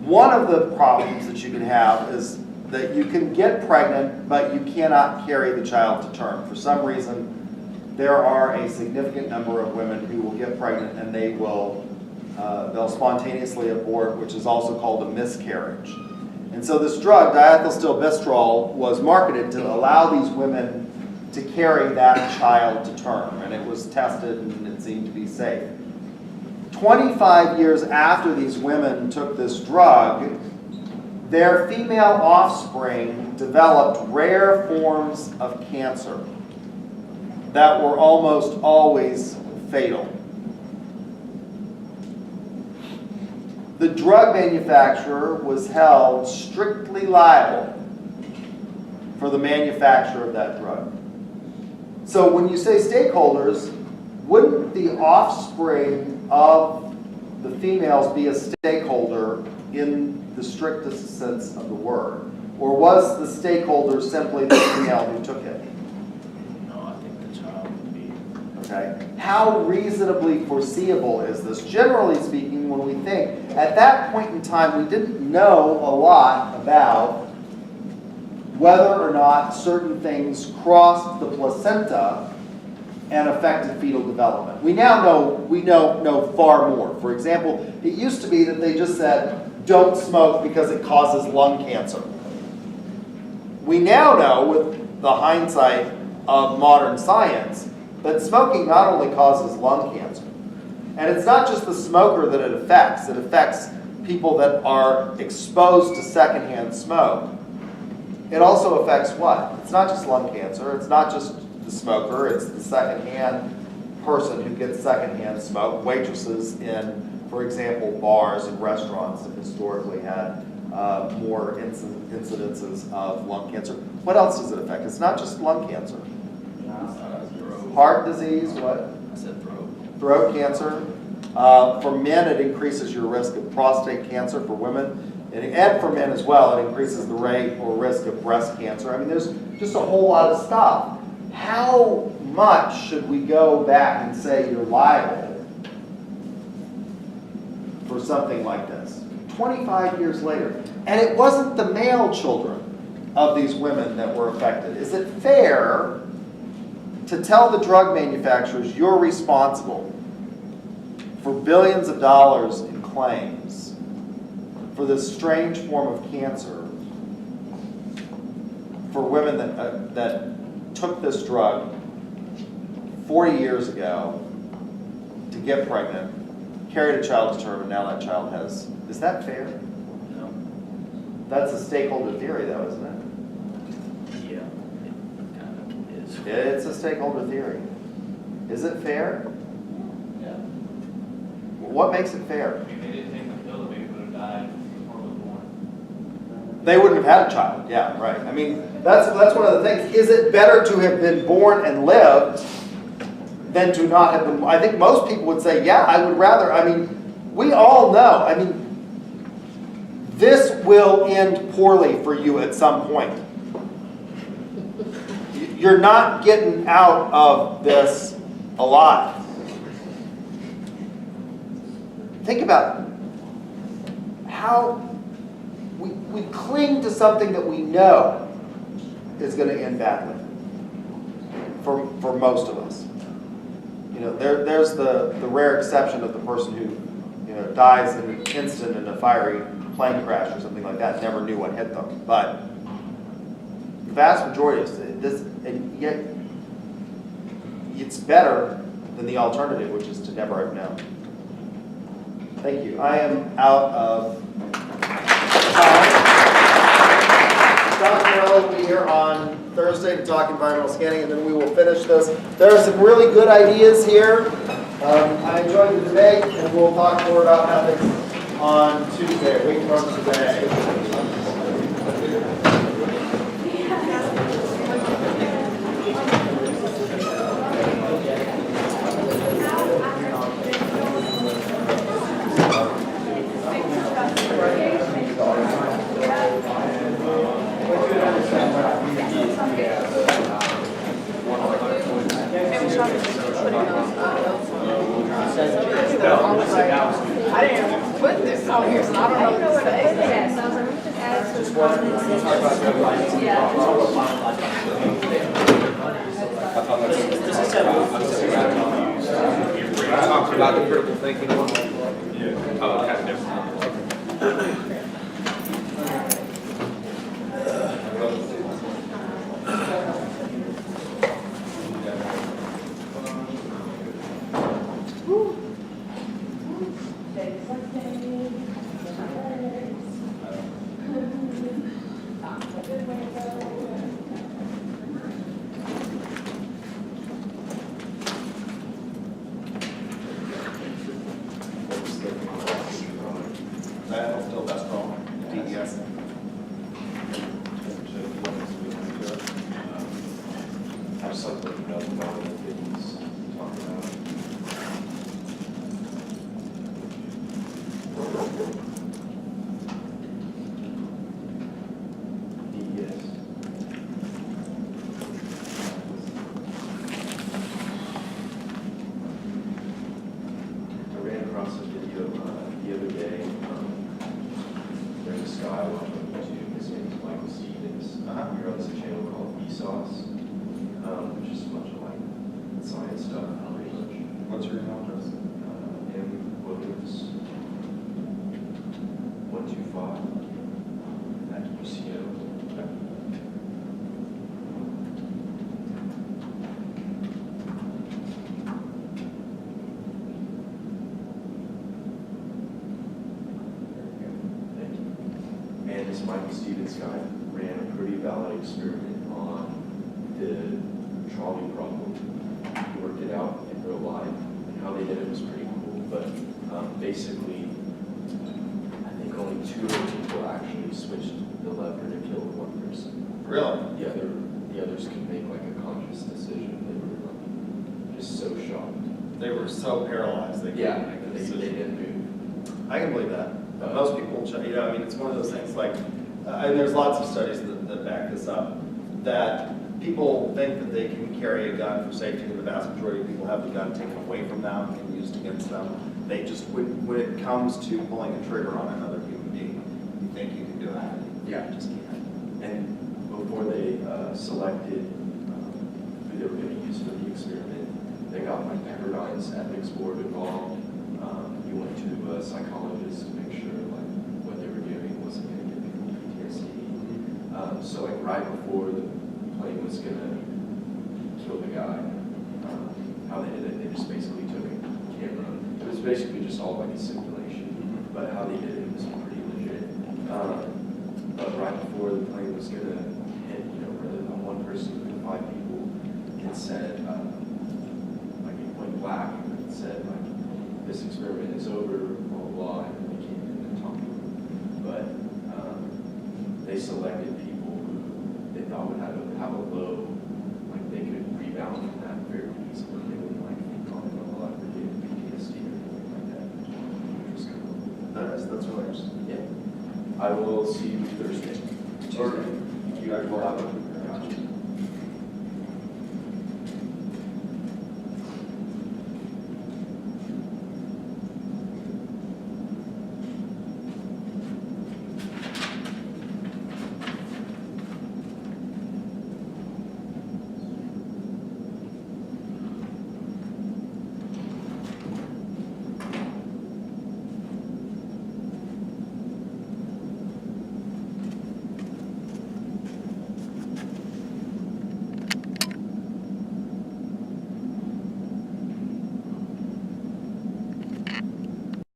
One of the problems that you can have is that you can get pregnant, but you cannot carry the child to term. For some reason, there are a significant number of women who will get pregnant and they'll spontaneously abort, which is also called a miscarriage. And so this drug, diethylstilbestrol, was marketed to allow these women to carry that child to term, and it was tested and it seemed to be safe. 25 years after these women took this drug, their female offspring developed rare forms of cancer that were almost always fatal. The drug manufacturer was held strictly liable for the manufacture of that drug. So when you say stakeholders, wouldn't the offspring of the females be a stakeholder in the strictest sense of the word? Or was the stakeholder simply the female who took it? No, I think the child would be. Okay. How reasonably foreseeable is this? Generally speaking, when we think, at that point in time, we didn't know a lot about whether or not certain things crossed the placenta and affected fetal development. We now know far more. For example, it used to be that they just said, don't smoke because it causes lung cancer. We now know, with the hindsight of modern science, that smoking not only causes lung cancer, and it's not just the smoker that it affects people that are exposed to secondhand smoke. It also affects what? It's not just lung cancer, it's not just the smoker, it's the secondhand person who gets secondhand smoke. Waitresses in, for example, bars and restaurants have historically had more incidences of lung cancer. What else does it affect? It's not just lung cancer. Heart disease, what? I said throat. Throat cancer. For men, it increases your risk of prostate cancer. For women, and for men as well, it increases the rate or risk of breast cancer. I mean, there's just a whole lot of stuff. How much should we go back and say you're liable for something like this? 25 years later. And it wasn't the male children of these women that were affected. Is it fair to tell the drug manufacturers you're responsible for billions of dollars in claims for this strange form of cancer, for women that took this drug 40 years ago to get pregnant, carried a child to term, and now that child is that fair? No. That's a stakeholder theory though, isn't it? Yeah, it kind of is. It's a stakeholder theory. Is it fair? Yeah. What makes it fair? If they didn't take the pill, the baby would have died before it was born. They wouldn't have had a child. Yeah, right. I mean, that's one of the things. Is it better to have been born and lived than to not have been? I think most people would say, yeah, I would rather. I mean, we all know. I mean, this will end poorly for you at some point. You're not getting out of this alive. Think about how we cling to something that we know is going to end badly for most of us. You know, there's the rare exception of the person who, you know, dies in an instant in a fiery plane crash or something like that, never knew what hit them. But the vast majority of this, and yet it's better than the alternative, which is to never have known. Thank you. I am out of time. Dr. Morello will be here on Thursday to talk environmental scanning, and then we will finish this. There are some really good ideas here. I enjoyed the debate, and we'll talk more about ethics on Tuesday, a week from today. I didn't put this on here, so I don't know what to say. Talking about the critical thinking one? Yeah. Oh, okay. Still best wrong. DES. I just like to know about the things talk about. DES. I ran across a video the other day. There's a guy I watch on YouTube. His name is Michael Stevens. He runs a channel called Vsauce. Which is a bunch of like science stuff, pretty much. What's your email address? M. Williams 125 at UCO. Thank you. And this Michael Stevens guy ran a pretty valid experiment on the trolley problem. He worked it out in real life, and how they did it was pretty cool. But basically, I think only 2 people actually switched the lever to kill one person. Really? The others could make like a conscious decision. They were like just so shocked. They were so paralyzed. They couldn't make a they decision. didn't move. I can believe that. Most people, you know, I mean, it's one of those things like, and there's lots of studies that back this up, that people think that they can carry a gun for safety, and the vast majority of people have the gun taken away from them and used against them. They just, when it comes to pulling a trigger on another human being, you think you can do it. Yeah. You just can't. And before they selected who they were going to use for the experiment, they got like Pepperdine's ethics board involved. He went to a psychologist to make sure like what they were doing So like right before the plane was gonna kill the guy, how they did it, they just basically took a camera. It was basically just all like a simulation, but how they did it was pretty legit. But right before the plane was gonna hit, rather than one person, but 5 people, it said, like it went black and it said like, this experiment is over, blah, blah, blah, and they came in and talked to them. But they selected people who they thought would have a low, like they could rebound from that very easily. They wouldn't like call it a lot for getting PTSD or anything like that. Which was kind of cool. That's really interesting. Yeah. I will see you Thursday. Tuesday. You guys will have a.